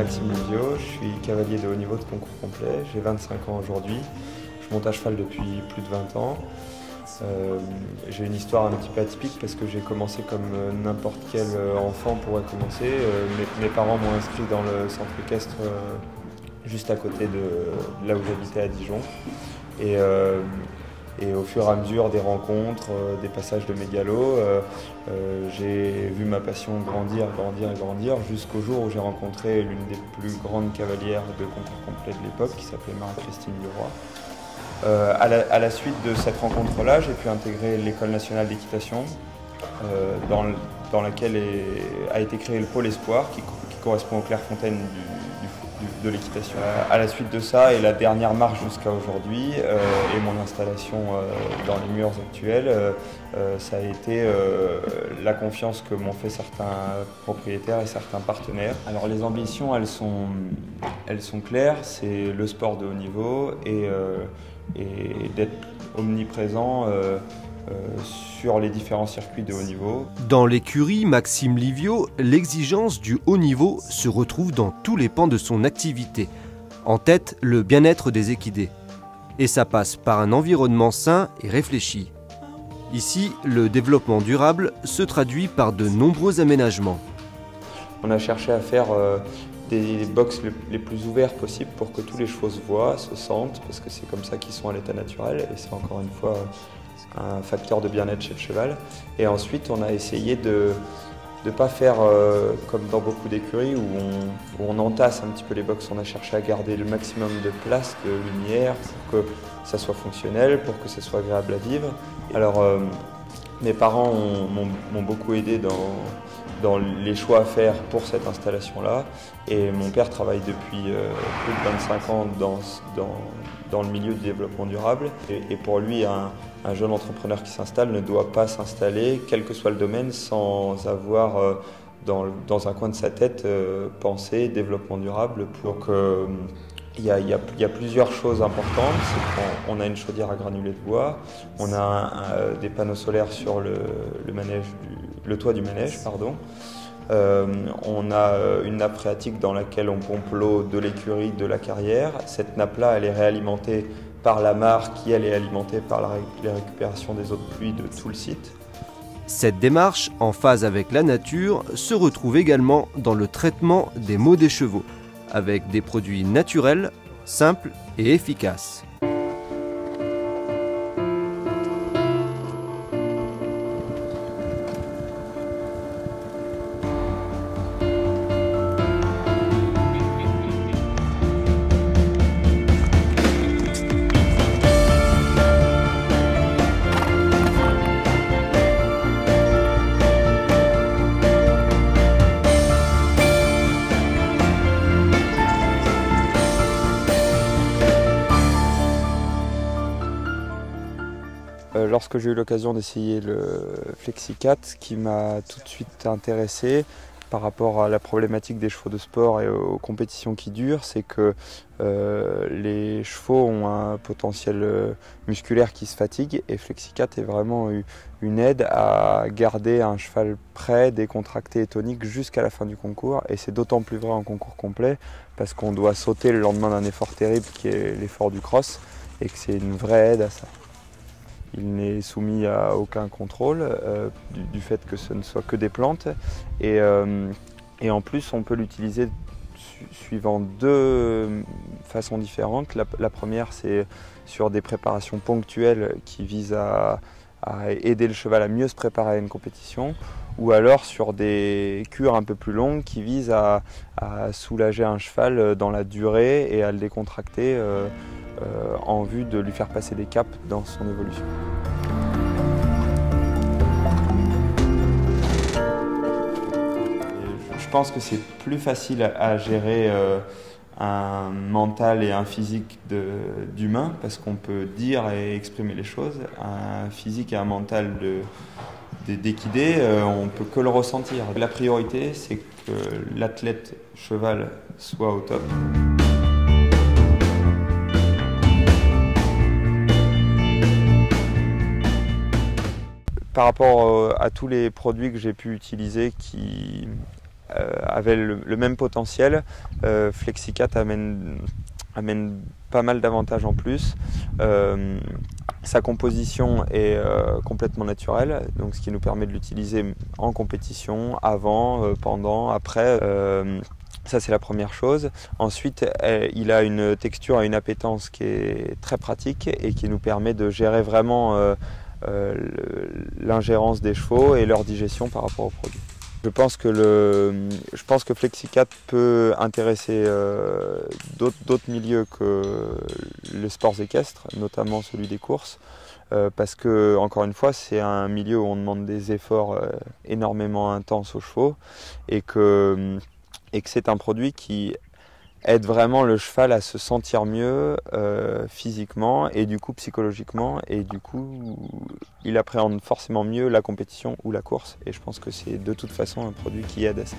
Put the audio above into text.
Maxime Livio, je suis cavalier de haut niveau de concours complet, j'ai 25 ans aujourd'hui, je monte à cheval depuis plus de 20 ans. J'ai une histoire un petit peu atypique parce que j'ai commencé comme n'importe quel enfant pourrait commencer. Mes parents m'ont inscrit dans le centre équestre juste à côté de là où j'habitais à Dijon. Et au fur et à mesure des rencontres, des passages de mégalos, j'ai vu ma passion grandir jusqu'au jour où j'ai rencontré l'une des plus grandes cavalières de concours complet de l'époque qui s'appelait Marie-Christine Leroy. À la suite de cette rencontre-là, j'ai pu intégrer l'École nationale d'équitation dans laquelle a été créé le pôle Espoir qui correspond aux Clairefontaine de l'équitation. À la suite de ça, et la dernière marche jusqu'à aujourd'hui, et mon installation dans les murs actuels, ça a été la confiance que m'ont fait certains propriétaires et certains partenaires. Alors les ambitions, elles sont claires, c'est le sport de haut niveau et d'être omniprésent sur les différents circuits de haut niveau. Dans l'écurie Maxime Livio, l'exigence du haut niveau se retrouve dans tous les pans de son activité. En tête, le bien-être des équidés. Et ça passe par un environnement sain et réfléchi. Ici, le développement durable se traduit par de nombreux aménagements. On a cherché à faire des box les plus ouverts possibles pour que tous les chevaux se voient, se sentent, parce que c'est comme ça qu'ils sont à l'état naturel, et c'est encore une fois un facteur de bien-être chez le cheval. Et ensuite, on a essayé de ne pas faire comme dans beaucoup d'écuries où on entasse un petit peu les box. On a cherché à garder le maximum de place, de lumière, pour que ça soit fonctionnel, pour que ça soit agréable à vivre. Alors, mes parents m'ont beaucoup aidé dans les choix à faire pour cette installation-là. Et mon père travaille depuis plus de 25 ans dans le milieu du développement durable. Et pour lui, un jeune entrepreneur qui s'installe ne doit pas s'installer, quel que soit le domaine, sans avoir dans un coin de sa tête pensé développement durable. Il y a plusieurs choses importantes. C'est qu'on a une chaudière à granulés de bois, on a des panneaux solaires sur le toit du manège, pardon. On a une nappe phréatique dans laquelle on pompe l'eau de l'écurie, de la carrière. Cette nappe-là, elle est réalimentée par la mare qui, elle, est alimentée par les récupérations des eaux de pluie de tout le site. Cette démarche, en phase avec la nature, se retrouve également dans le traitement des maux des chevaux, avec des produits naturels, simples et efficaces. Lorsque j'ai eu l'occasion d'essayer le Flexicat, ce qui m'a tout de suite intéressé par rapport à la problématique des chevaux de sport et aux compétitions qui durent, c'est que les chevaux ont un potentiel musculaire qui se fatigue et Flexicat est vraiment une aide à garder un cheval prêt, décontracté et tonique jusqu'à la fin du concours. Et c'est d'autant plus vrai en concours complet parce qu'on doit sauter le lendemain d'un effort terrible qui est l'effort du cross et que c'est une vraie aide à ça. Il n'est soumis à aucun contrôle du fait que ce ne soit que des plantes. Et en plus, on peut l'utiliser suivant deux façons différentes. La première, c'est sur des préparations ponctuelles qui visent à aider le cheval à mieux se préparer à une compétition, ou alors sur des cures un peu plus longues qui visent à soulager un cheval dans la durée et à le décontracter en vue de lui faire passer des caps dans son évolution. Je pense que c'est plus facile à gérer un mental et un physique d'humain parce qu'on peut dire et exprimer les choses. Un physique et un mental d'équidé, on ne peut que le ressentir. La priorité, c'est que l'athlète cheval soit au top. Par rapport à tous les produits que j'ai pu utiliser qui avait le même potentiel, Flexicat amène pas mal d'avantages en plus. Sa composition est complètement naturelle, donc ce qui nous permet de l'utiliser en compétition, avant, pendant, après. Ça, c'est la première chose. Ensuite, il a une texture et une appétence qui est très pratique et qui nous permet de gérer vraiment l'ingérence des chevaux et leur digestion par rapport au produit. Je pense que Flexicat peut intéresser d'autres milieux que les sports équestres, notamment celui des courses, parce que, encore une fois, c'est un milieu où on demande des efforts énormément intenses aux chevaux et que c'est un produit qui aide vraiment le cheval à se sentir mieux physiquement et du coup psychologiquement, et du coup il appréhende forcément mieux la compétition ou la course, et je pense que c'est de toute façon un produit qui aide à ça.